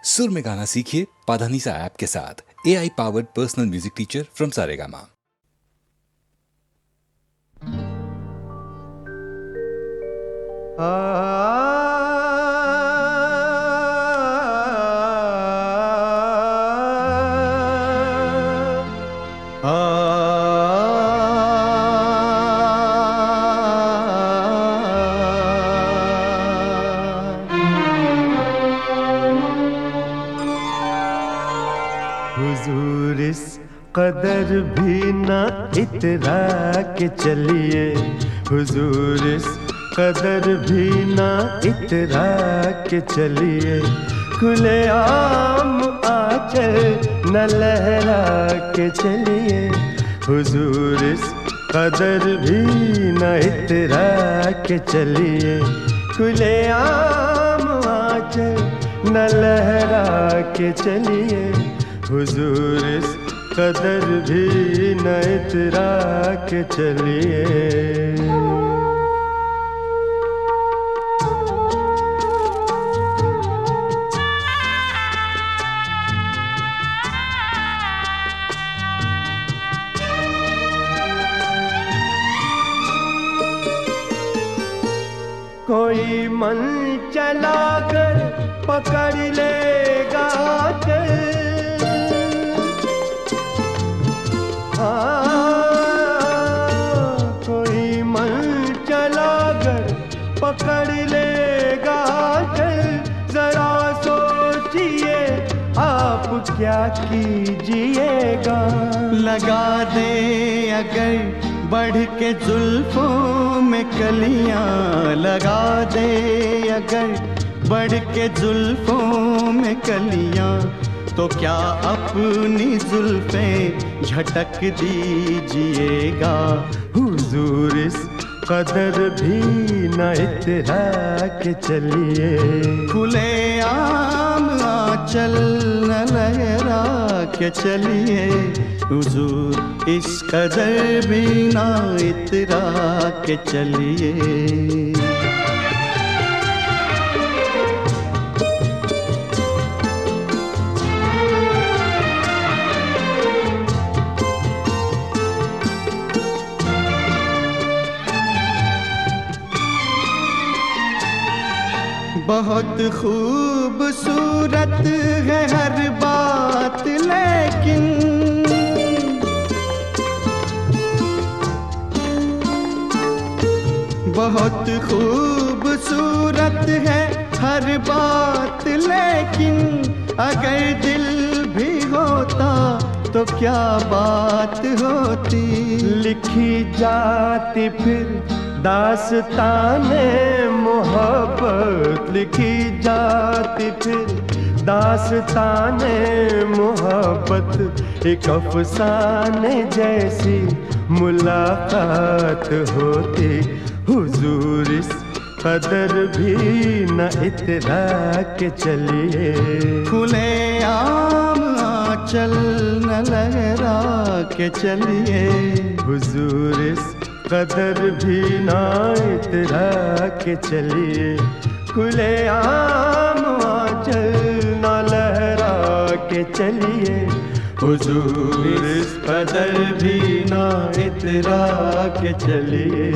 सुर में गाना सीखिए पाधानीसा ऐप के साथ। AI powered personal music teacher from Saregama. हुजूर इस कदर भी ना इतरा के चलिए, हुजूर इस कदर भी ना इतरा के चलिए, खुले आम आंचल न लहरा के चलिए, हुजूर इस कदर भी न इतरा के चलिए, खुले आम आंचल न लहरा के चलिए, हुजूर इस कदर भी न इतरा के चलिए। कोई मन चला कर पकड़ लेगा कोई मन चला कर पकड़ लेगा चल, जरा सोचिए आप क्या कीजिएगा। लगा दे अगर बढ़ के जुल्फों में कलियां, लगा दे अगर बढ़ के जुल्फों में कलियां, तो क्या अपनी जुल्फें झटक दीजिएगा। हुजूर इस कदर भी न इतरा के चलिए, खुले आम आंचल न लहरा के चलिए, हुजूर इस कदर भी न इतरा के चलिए। बहुत खूबसूरत है हर बात, लेकिन बहुत खूबसूरत है हर बात, लेकिन अगर दिल भी होता तो क्या बात होती। लिखी जाती फिर दास्ताने मोहब्बत, लिखी जाती फिर दास्ताने मोहब्बत, एक अफसाने जैसी मुलाकात होती। हुजूर इस कदर भी न इतरा के चलिए, खुले आम आंचल न लहरा के चलिए, हुजूर इस कदर भी न इतरा के चलिए, खुले आम आंचल न लहरा के चलिए, हुजूर इस कदर भी न इतरा के चलिए।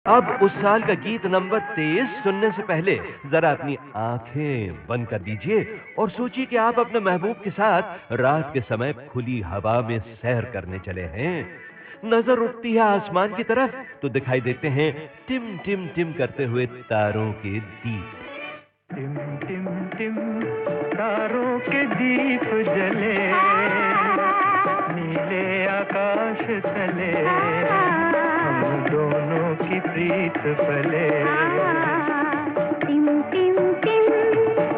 अब उस साल का गीत नंबर 23 सुनने से पहले जरा अपनी आंखें बंद कर दीजिए और सोचिए कि आप अपने महबूब के साथ रात के समय खुली हवा में सैर करने चले हैं। नजर उठती है आसमान की तरफ तो दिखाई देते हैं टिम टिम टिम करते हुए तारों के दीप। टिम टिम टिम तारों के दीप जले, नीले आकाश तले, हम दोनों की प्रीत पले। टिम टिम टिम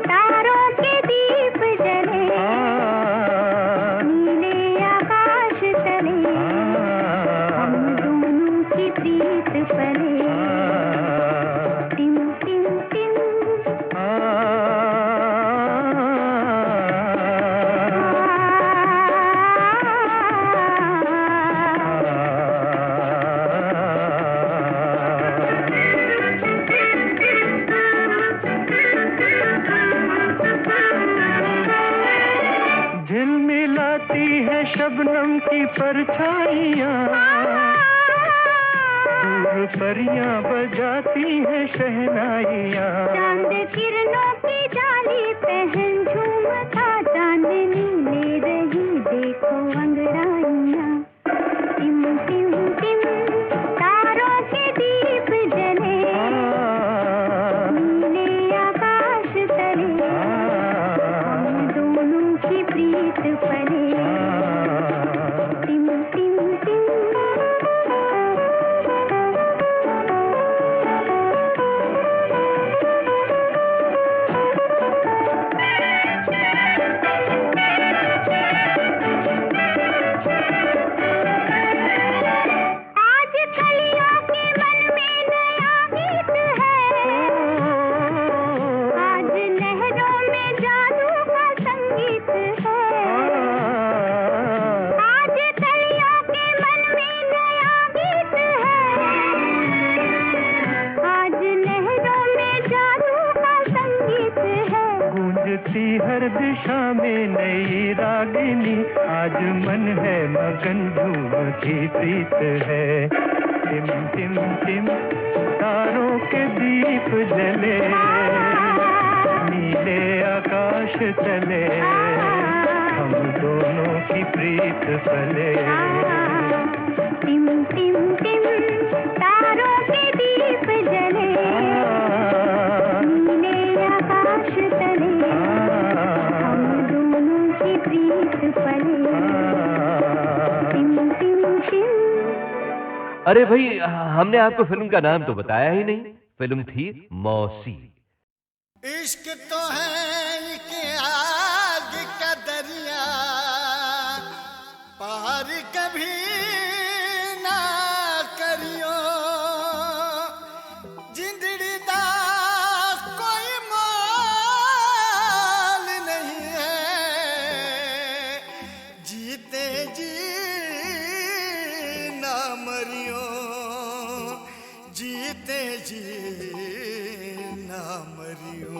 तारों के दीप जले, नीले आकाश तले, हम दोनों की प्रीत पले। टिम टिम टिम शबनम की परछाइयाँ, दूर परियां बजाती हैं शहनाइयाँ। चांद किरणों की जाली पहन झूमता चांदनी ले रही देखो अंगड़ाइयाँ। टिम टिम टिम तारों के दीप जले, नीले आकाश तले, हम दोनों की प्रीत पले। टिम टिम टिम हर दिशा में नई रागिनी, आज मन है मगन झूमती प्रीत है। टिम टिम टिम तारों के दीप जले, नीले आकाश तले, हम दोनों की प्रीत पले। टिम टिम टिम तारों के दीप जले, नीले आकाश तले, हम दोनों की प्रीत पले। टिम टिम टिम। अरे भाई, हमने आपको फिल्म का नाम तो बताया ही नहीं। फिल्म थी मौसी। इश्क तो है एक आग का दरिया, पार कभी ना करियो, जिंदड़ी दा कोई मोल नहीं है, जीते जी ना मरियो, जीते जी ना मरियो।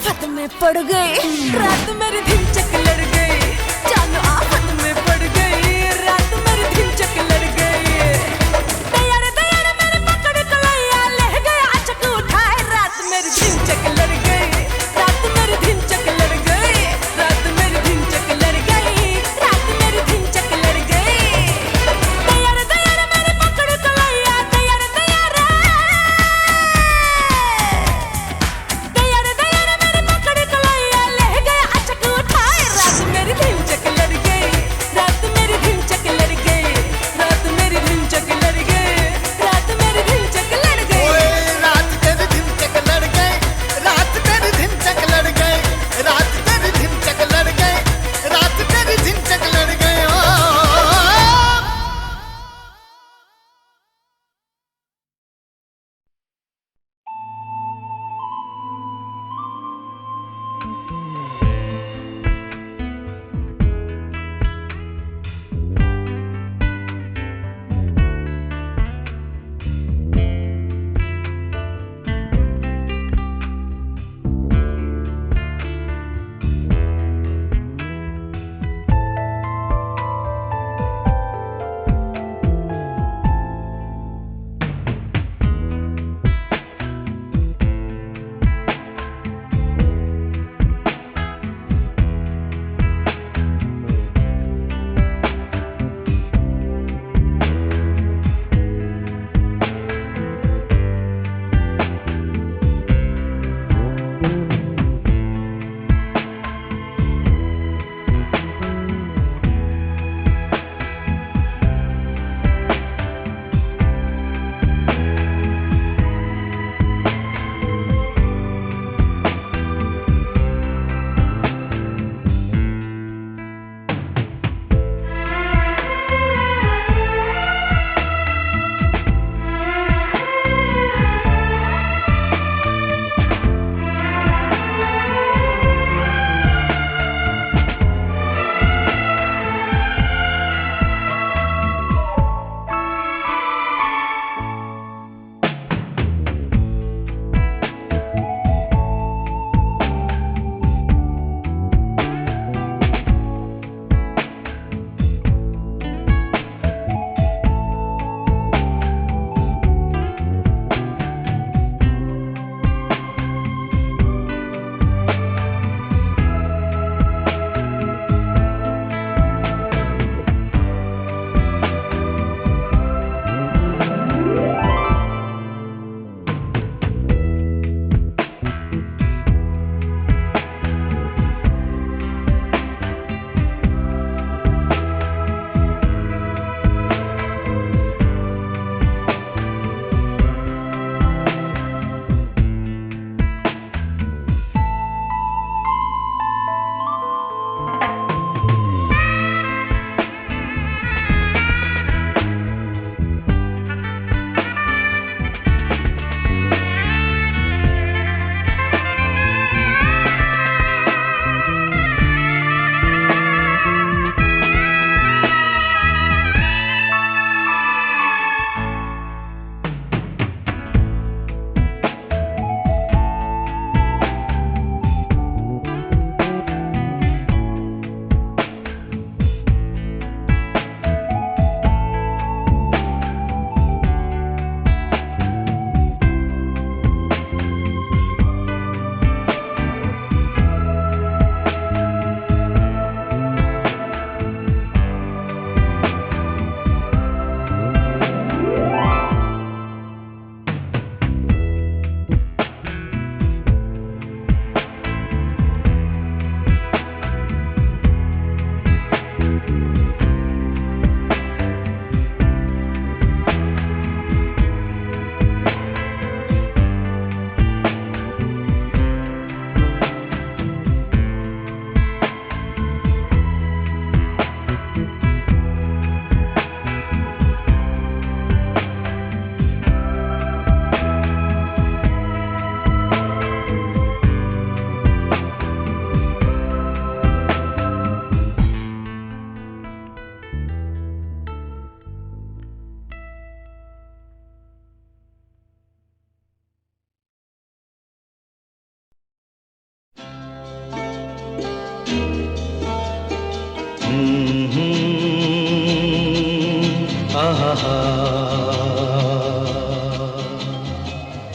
आफत में पड़ गई, रात मेरी धिनचक लड़ गई, जानो आफत में पड़ गई, रात मेरी धिनचक लड़ गई। दयार दयार मेरे पकड़ कलैया ले गया चक उठाए, रात मेरी धिनचक लड़ गई, रात मेरी धिनचक लड़ गई, रात मेरी धिनचक लड़ गई, रात मेरी धिनचक लड़ गई। दयार दयार मेरे पकड़ कलैया, दयार दयार, दयार दयार मेरे पकड़ कलैया ले गया चक उठाए, रात मेरी धिनचक लड़ गई,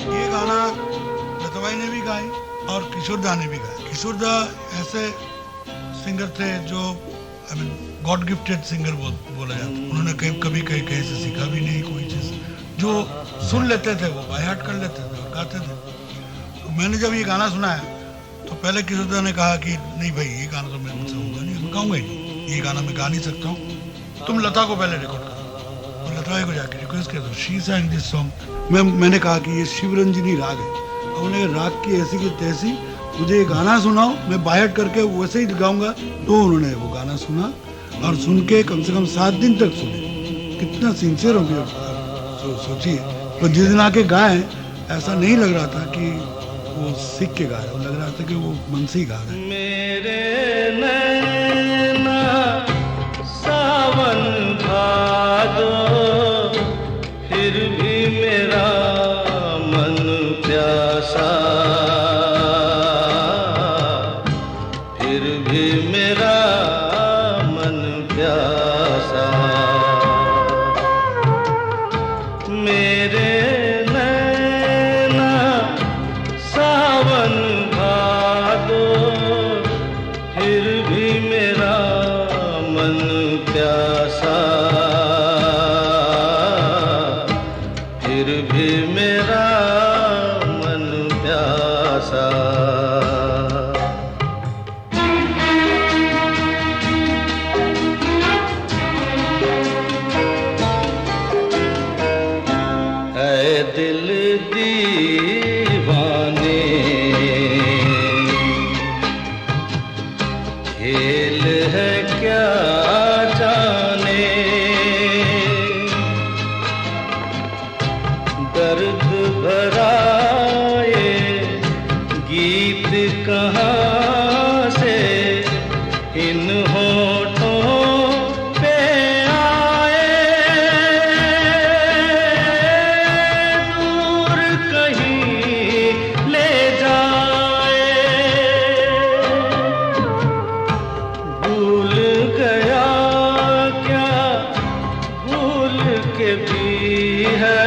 ये गाना लताबाई ने भी गाई और किशोरदा ने भी गाया। किशोरदा ऐसे सिंगर थे जो गॉड गिफ्टेड सिंगर बोला जाता। उन्होंने कभी कहीं से सीखा भी नहीं कोई चीज़, जो सुन लेते थे वो बाय हार्ट कर लेते थे और गाते थे। तो मैंने जब ये गाना सुना है तो पहले किशोरदा ने कहा कि नहीं भाई ये गाना तो मेरे मुझसे होगा नहीं, मैं गाऊंगा ही नहीं, ये गाना मैं गा नहीं सकता हूँ, तुम लता को पहले रिकॉर्ड करो। और लता को जाके रिक्वेस्ट किया तो शी sang दिस सॉन्ग। मैंने कहा कि ये शिवरंजनी राग है। और उन्होंने राग की ऐसी की तैसी, मुझे ये गाना सुनाओ, मैं बाय हार्ट करके वैसे ही गाऊंगा। तो उन्होंने वो गाना सुना और सुन के कम से कम 7 दिन तक सुने। कितना सिंसियर हो गया सोचिए। तो जिस दिन आके गाए ऐसा नहीं लग रहा था कि वो सीख के गा रहे, लग रहा था कि वो मन से ही गा रहे। मेरे नैना सावन भादो, फिर भी मेरा मन प्यासा, फिर भी मेरा मन प्यासा। मेरे नैना सावन भादो, फिर भी मेरा मन प्यासा, फिर भी मेरा मन प्यासा। है दिल दीवाने, खेल है क्या जाने, दर्द भरा ये गीत कहाँ से इन होठों पे आए, दूर कहीं ले जाए। भूल गया क्या भूल के भी है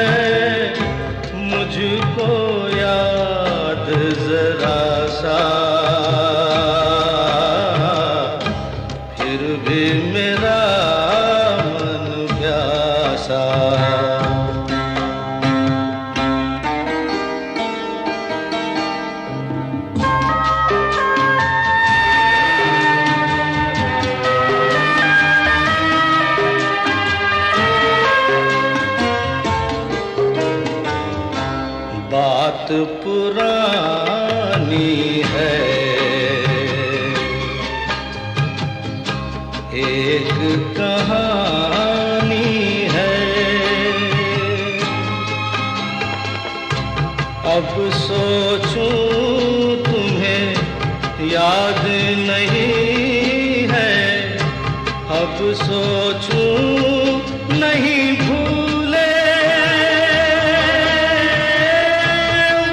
मुझको याद जरा सा, फिर भी मेरा मन प्यासा। बात पुरानी है, एक कहानी है, अब सोचूं तुम्हें याद नहीं है, अब सोचूं नहीं भूले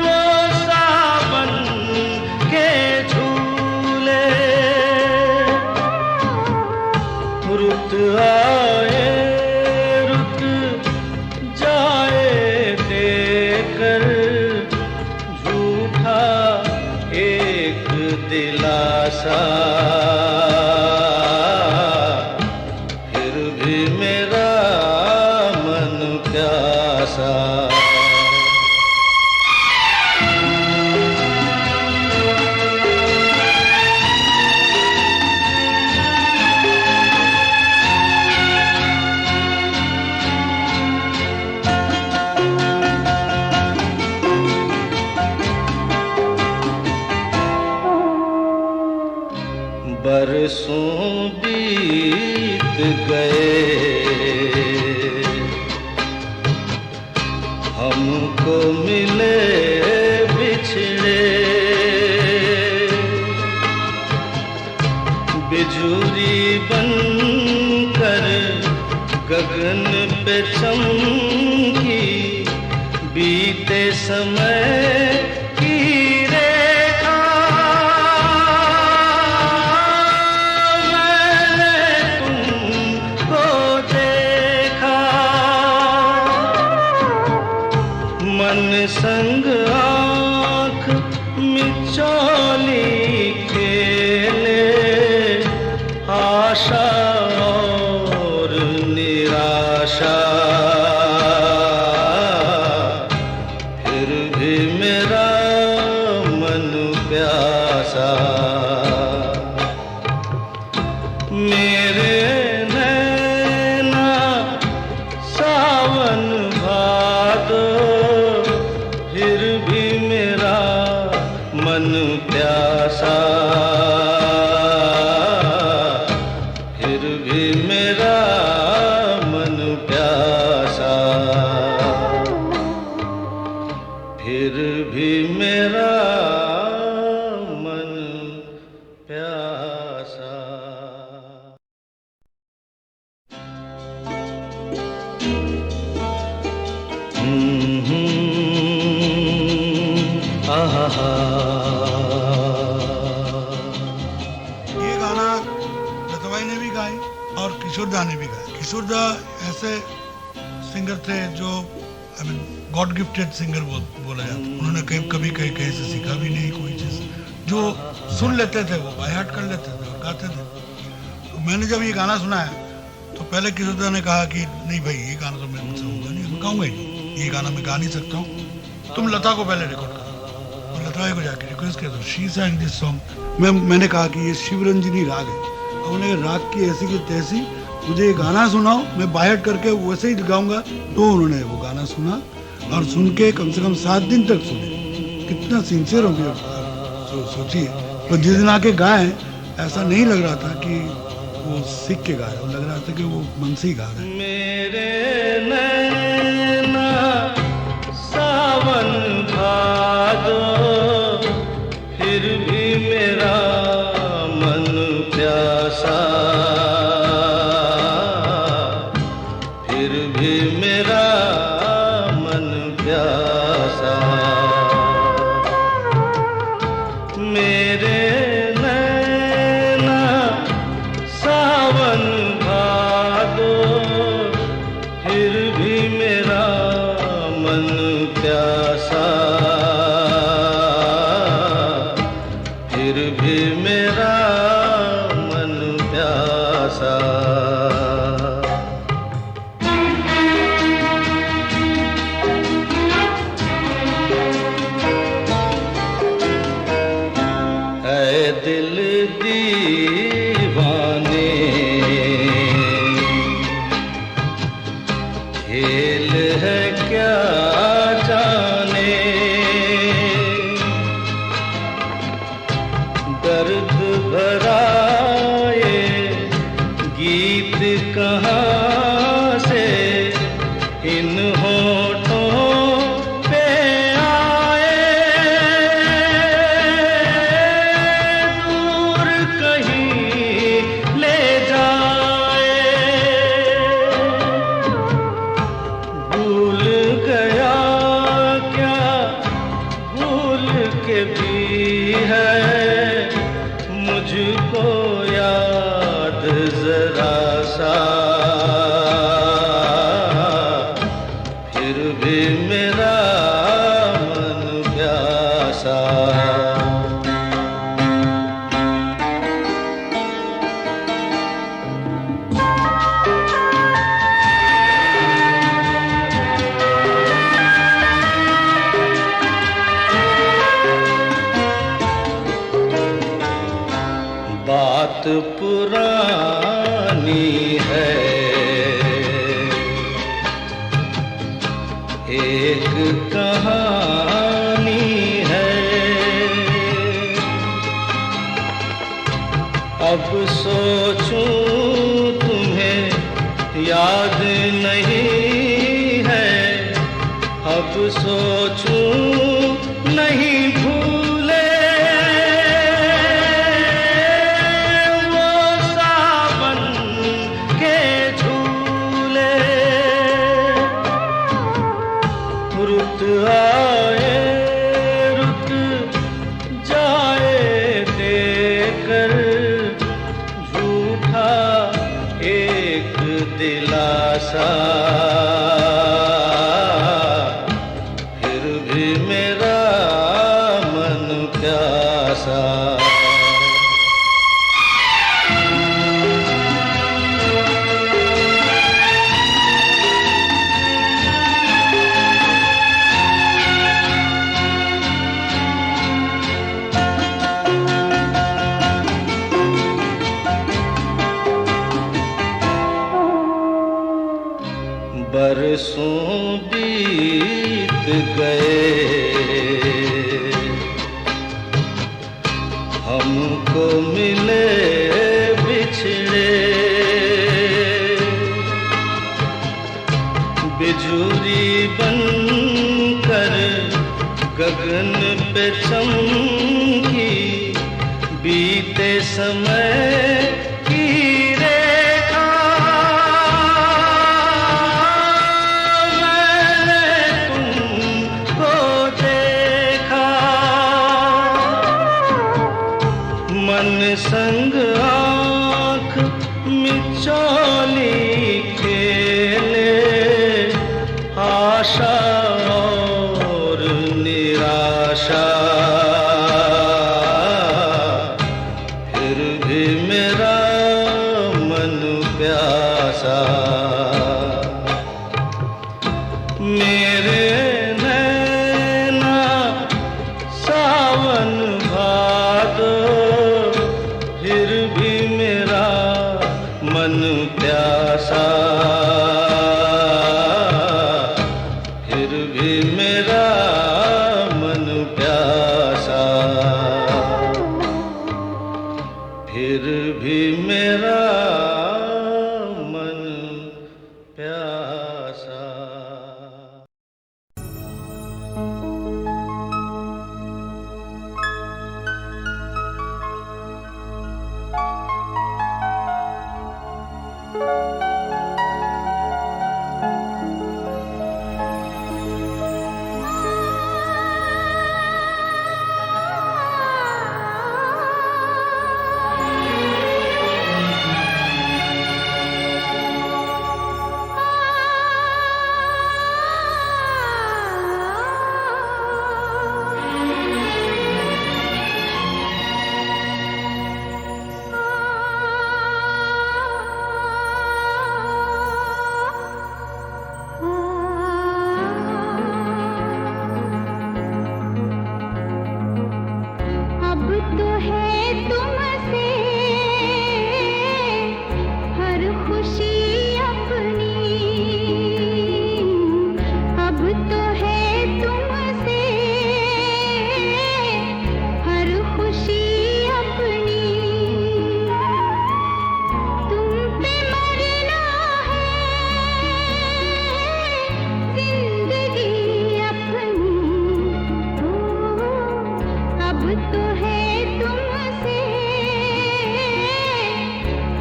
वो सावन के झूले। रुत आए रुत जाए देकर झूठा एक दिलासा, फिर भी मेरा मन प्यासा। बरसों बीत गए हमको मिले बिछड़े, बिजुरी बनकर गगन पे चमकी, बीते समय की रेखा मैंने तुमको देखा। प्यासा। आहा। ये गाना लताबाई ने भी गाई और किशोर दा ने भी गाया। किशोर दा ऐसे सिंगर थे जो गॉड गिफ्टेड सिंगर बोला जाता। उन्होंने कभी कहीं से सीखा भी नहीं कोई चीज, जो सुन लेते थे वो बाय हार्ट कर लेते थे और गाते थे। तो मैंने जब ये गाना सुना है तो पहले किशोर दा ने कहा कि नहीं भाई ये गाना तो मैं मुझसे होगा नहीं, मैं गाऊंगा ही नहीं, ये गाना मैं गा नहीं सकता हूँ, तुम लता को पहले रिकॉर्ड करो। और लता को जाके रिक्वेस्ट किया तो शी sang दिस सॉन्ग। मैंने कहा कि ये शिवरंजनी राग है। और उन्होंने राग की ऐसी की तैसी, मुझे ये गाना सुनाओ, मैं बाय हार्ट करके वैसे ही गाऊंगा। तो उन्होंने वो गाना सुना और सुन के कम से कम 7 दिन तक सुने। कितना सिंसियर हो गया सोचिए। तो जिस दिन आके गाए ऐसा नहीं लग रहा था कि वो सीख के गा रहे, लग रहा था कि वो मन से ही गा रहे। मेरे नैना सावन भादो, फिर भी मेरा मन प्यासा, फिर भी मेरा मन प्यासा। मेरे नैना सावन भादो, फिर भी मेरा मन प्यासा, फिर भी मेरा मन प्यासा। ऐ दिल दीवाने, खेल है क्या जाने, दर्द भरा ये गीत कहाँ से इन होठों पे आए, दूर कहीं ले जाए। भूल गया क्या भूल के भी है मुझको याद जरा सा, फिर भी मेरा मन प्यासा। बात पुरानी है, एक कहानी है, अब सोचूं तुम्हें याद नहीं है, अब सोचूं नहीं भूले वो सावन के झूले। रुत आए रुत जाए देकर झूठा एक दिलासा, फिर भी मेरा मन प्यासा। बरसों बीत गए हमको मिले बिछड़े, बिजुरी बनकर गगन पे चमकी, बीते समय की रेखा मैंने तुमको देखा, मन संग आँख मिचौली खेले, आशा और निराशा, फिर भी मेरा मन प्यासा। मेरे नैना सावन भादो, फिर भी मेरा मन प्यासा, फिर भी मेरा मन प्यासा, फिर भी मेरा मन प्यासा। अब तो है तुमसे हर खुशी अपनी, अब तो है तुमसे हर खुशी अपनी। तुम पे मरना है जिंदगी अपनी, अब तो है तुमसे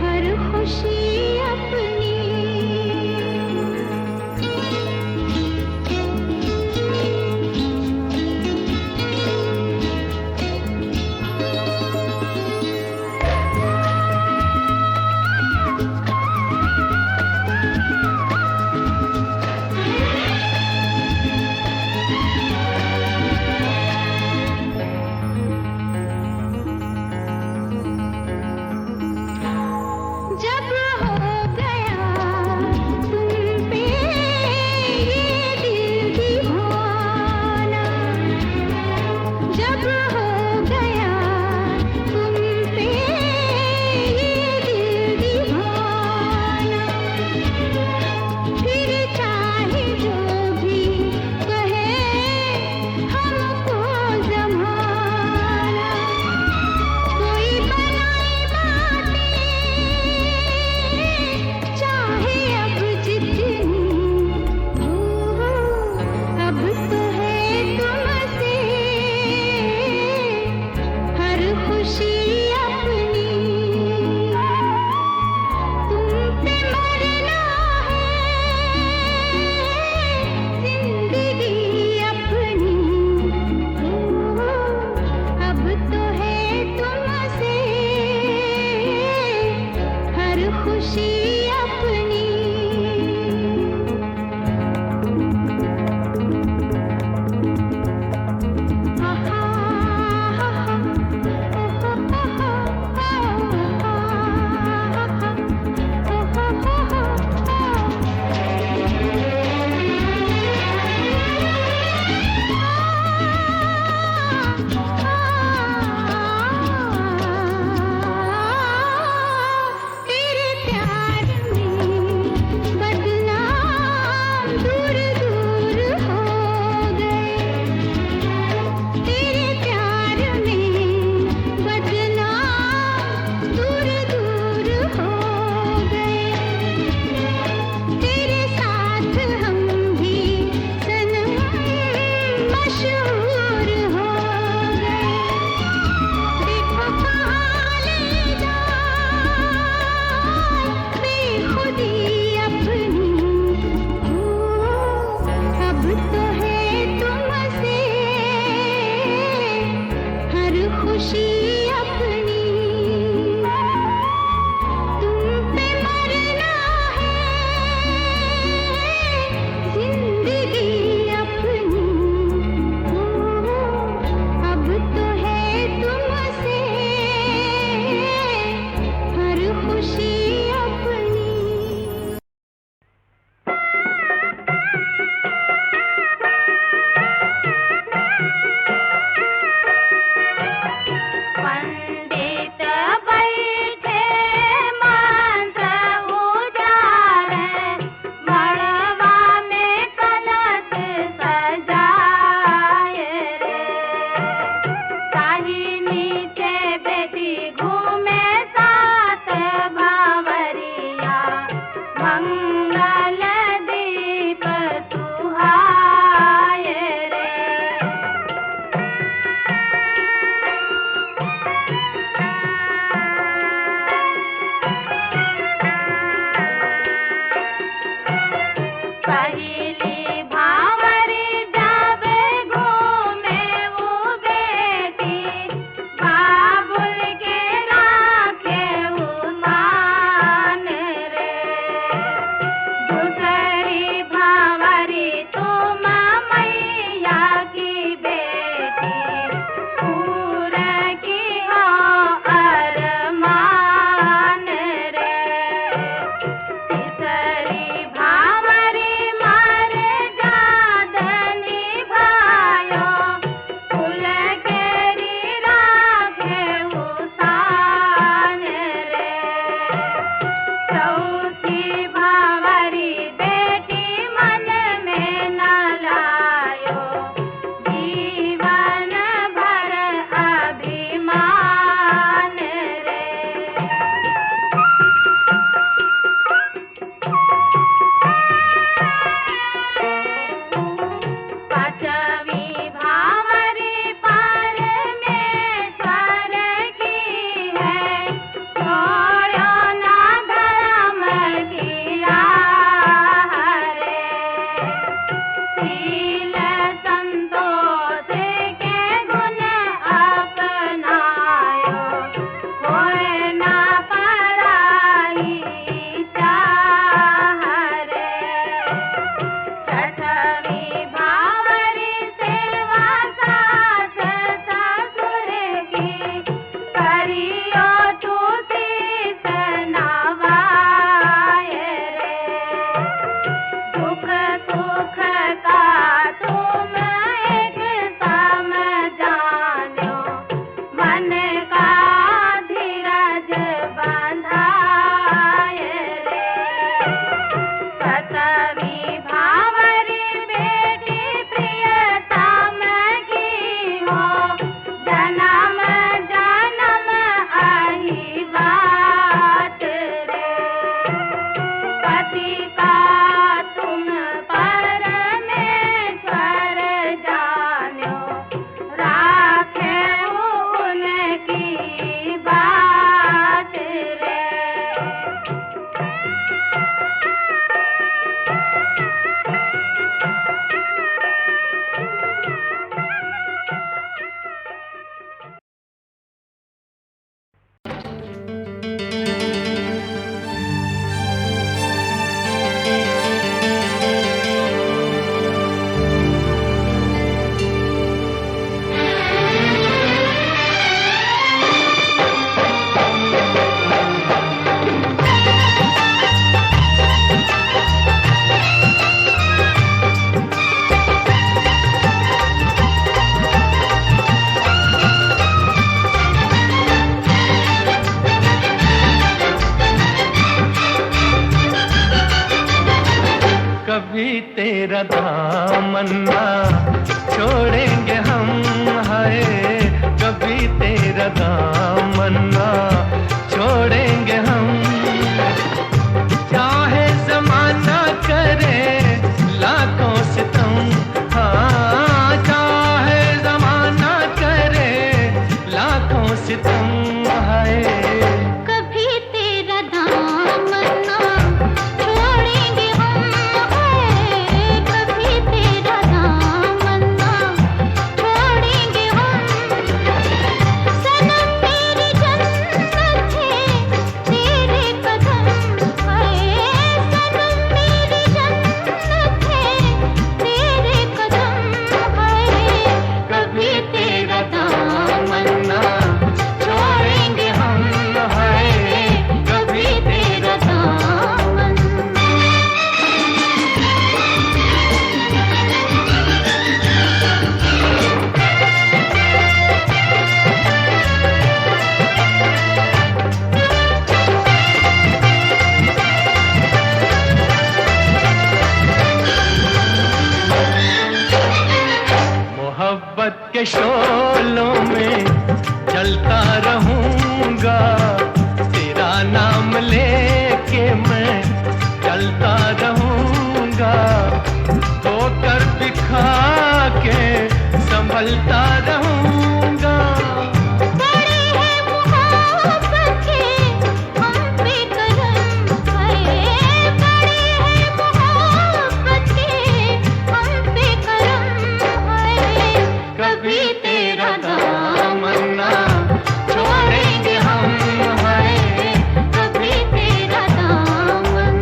हर खुशी अपनी। जब हो गया तुम पे ये दिल दीवाना, जब हो गया तुम पे ये दिल दीवाना, फिर चाहे जो भी कहे हमको ज़माना, कोई बनाए बातें चाहे अब जितनी, अब तो है तुमसे हर खुशी अपनी। तुम पे मरना है जिंदगी अपनी, अब तो है तुमसे हर खुशी अपनी। तेरे प्यार तेरा दामन्ना छोड़ेंगे हम, हाय कभी तेरा दामन्ना छोड़ेंगे हम। चाहे ज़माना करे लाखों सितम, हाँ चाहे ज़माना करे लाखों सितम, हाय कभी तेरा दामन्ना छोड़ेंगे हम, हाय कभी तेरा दामन्ना छोड़ेंगे हम। सनम मेरी जन्नत है तेरे कदम, हाय सनम मेरी जन्नत है तेरे कदम, हाय कभी तेरा दामन्ना छोड़ेंगे हम, हाय कभी तेरा दामन। मोहब्बत के शोलों में जलता रहूंगा, तेरा नाम लेके मैं चलता रहूंगा। होकर बिखा के संभलता रहूंगा। बड़े हैं मोहब्बत के हम पे करम, हाय बड़े हैं मोहब्बत के हम पे करम, हाय कभी तेरा दामन्ना छोड़ेंगे हम, हाय कभी तेरा दामन।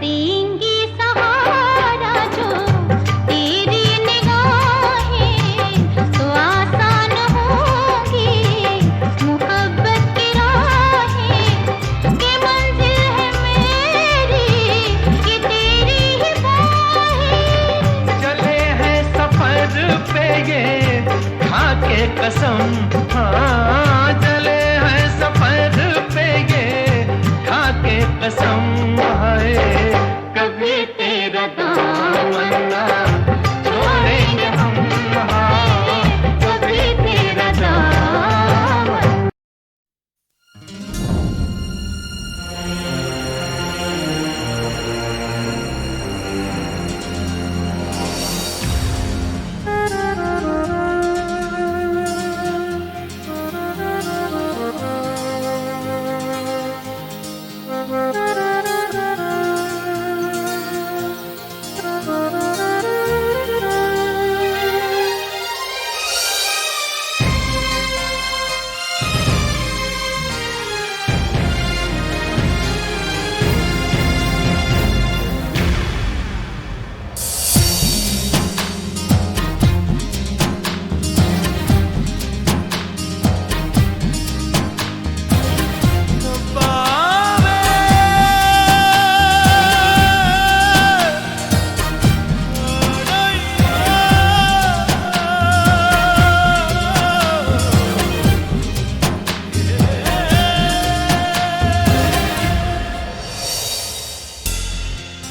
देंगी सहारा जो तेरी निगाहें, तो आसान होगी मोहब्बत की राहें। कि मंजिल है मेरी कि तेरी ही बाहें। चले हैं सफर पे ये खा के कसम, हाँ चले हैं सफर पे ये खा के कसम, हाय कभी तेरा दामन्ना छोड़ेंगे हम, हाँ कभी तेरा दामन।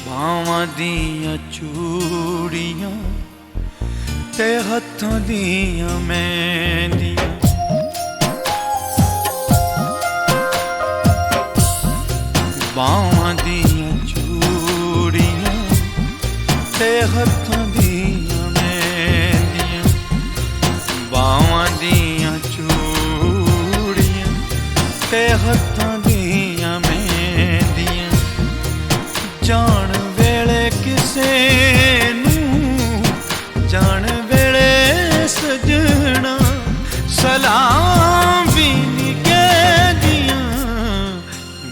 ਬਾਵਾਂ ਦੀਆਂ ਚੂੜੀਆਂ ਤੇ ਹੱਥਾਂ ਦੀਆਂ ਮਹਿੰਦੀਆਂ, ਬਾਵਾਂ ਦੀਆਂ ਚੂੜੀਆਂ ਤੇ ਹੱਥਾਂ ਦੀਆਂ ਮਹਿੰਦੀਆਂ, ਬਾਵਾਂ ਦੀਆਂ ਚੂੜੀਆਂ ਤੇ ਹੱਥਾਂ ਦੀਆਂ ਮਹਿੰਦੀਆਂ। ਜਾਣ ਵੇਲੇ ਕਿਸੇ ਨੂੰ ਜਾਣ ਵੇਲੇ ਸਜਣਾ ਸਲਾਮ ਵੀ ਨਹੀਂ ਕਹਿੰਦੀਆਂ,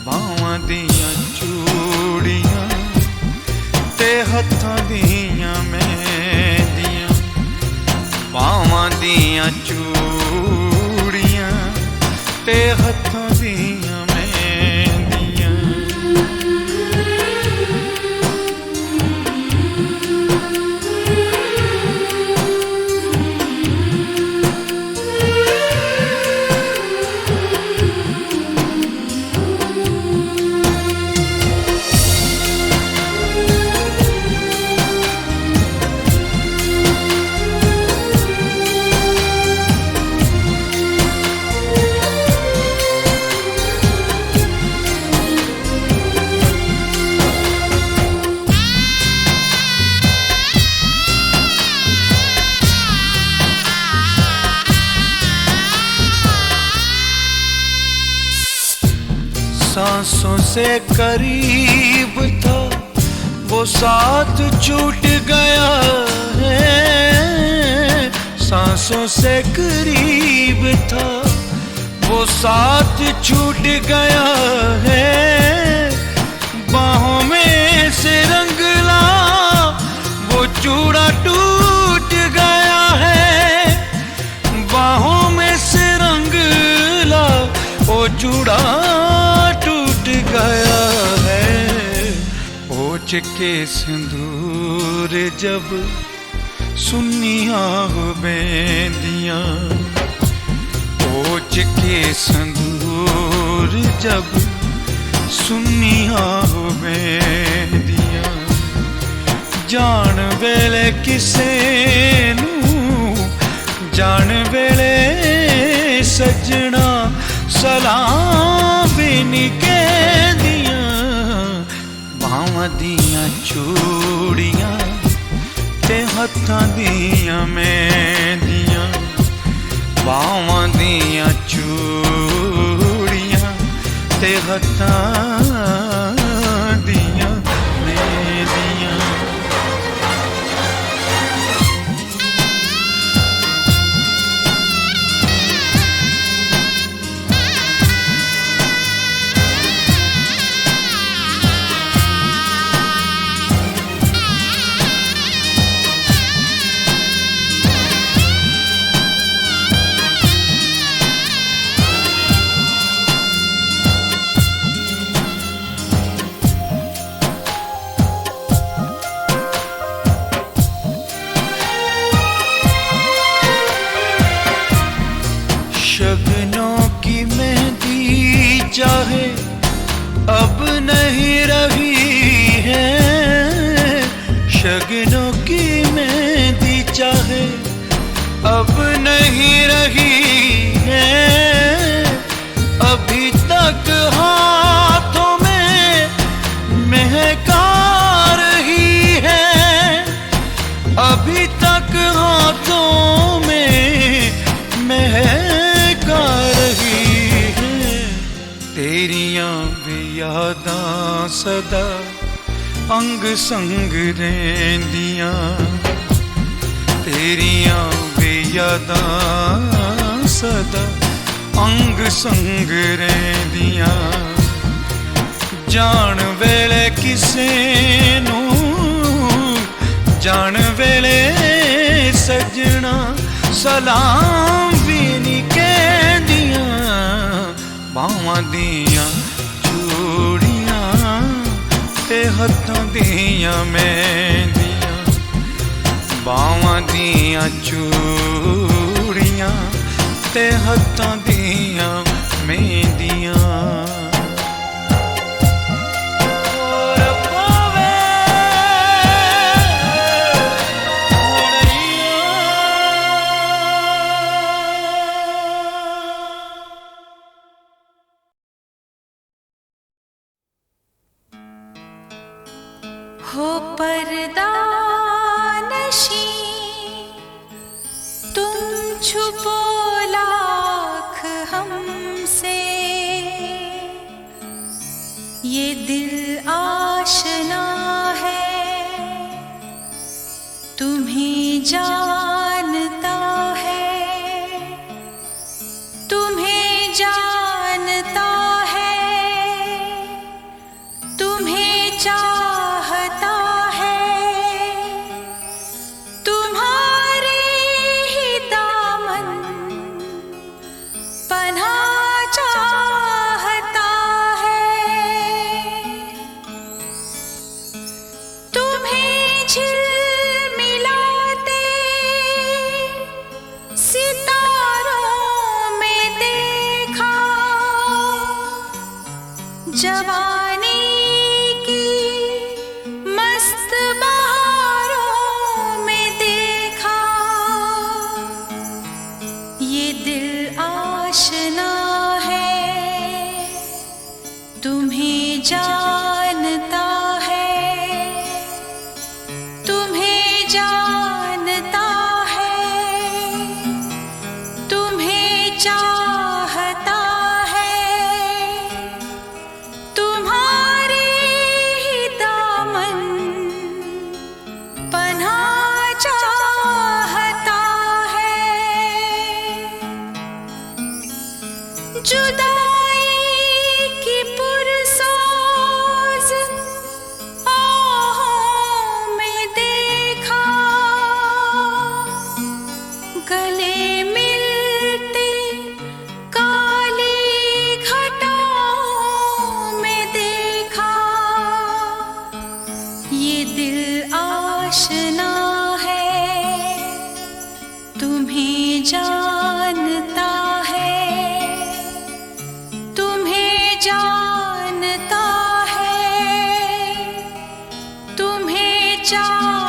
ਬਾਵਾਂ ਦੀਆਂ ਚੂੜੀਆਂ ਤੇ ਹੱਥਾਂ ਦੀਆਂ ਮਹਿੰਦੀਆਂ, ਬਾਵਾਂ ਦੀਆਂ ਚੂੜੀਆਂ ते हत्थों दियां मेहंदियां। सांसों से करीब था वो साथ छूट गया है। सांसों से करीब था वो साथ छूट गया है। बाहों में से रंगला वो चूड़ा टूट गया है। बाहों में से रंगला वो चूड़ा गया है। ओच के सिंदूर जब सुनिया हो बेंदियां। ओच के सिंदूर जब सुनिया हो बेंदियां। जान वेले किसे नू जान वेले सजना सलाम भी निके बावां दियां चूड़ियां ते हत्थां दियां मेहंदियां। बावां दियां चूड़ियां ते हत्थां दियां मेहंदियां। शगनों की मेहंदी चाहे अब नहीं रही है। शगनों की मेहंदी चाहे अब नहीं रही है। अभी तक हाथों में महका रही है। अभी तक हाथों में महका रही है। तेरियां भी यादां सदा अंग संग रहंदियां। तेरियां भी यादां सदा अंग संग रहंदियां। जान वेले किसे नू जान वेले सजना सलाम भी नहीं कहदियां। बावां दियां चूड़ियां ते हत्थां दियां मेहंदियां। बावां दियां चूड़ियां ते हत्थां दियां मेहंदियां। हो पर्दा नशी तुम छुपो लाख हमसे। ये दिल आशना है तुम्हें जानता है। तुम्हें जानता है तुम्हें चाहता है। तुम्हारे ही दामन पनाह दिल आशना है, तुम्हें जानता है, तुम्हें जानता है, तुम्हें जानता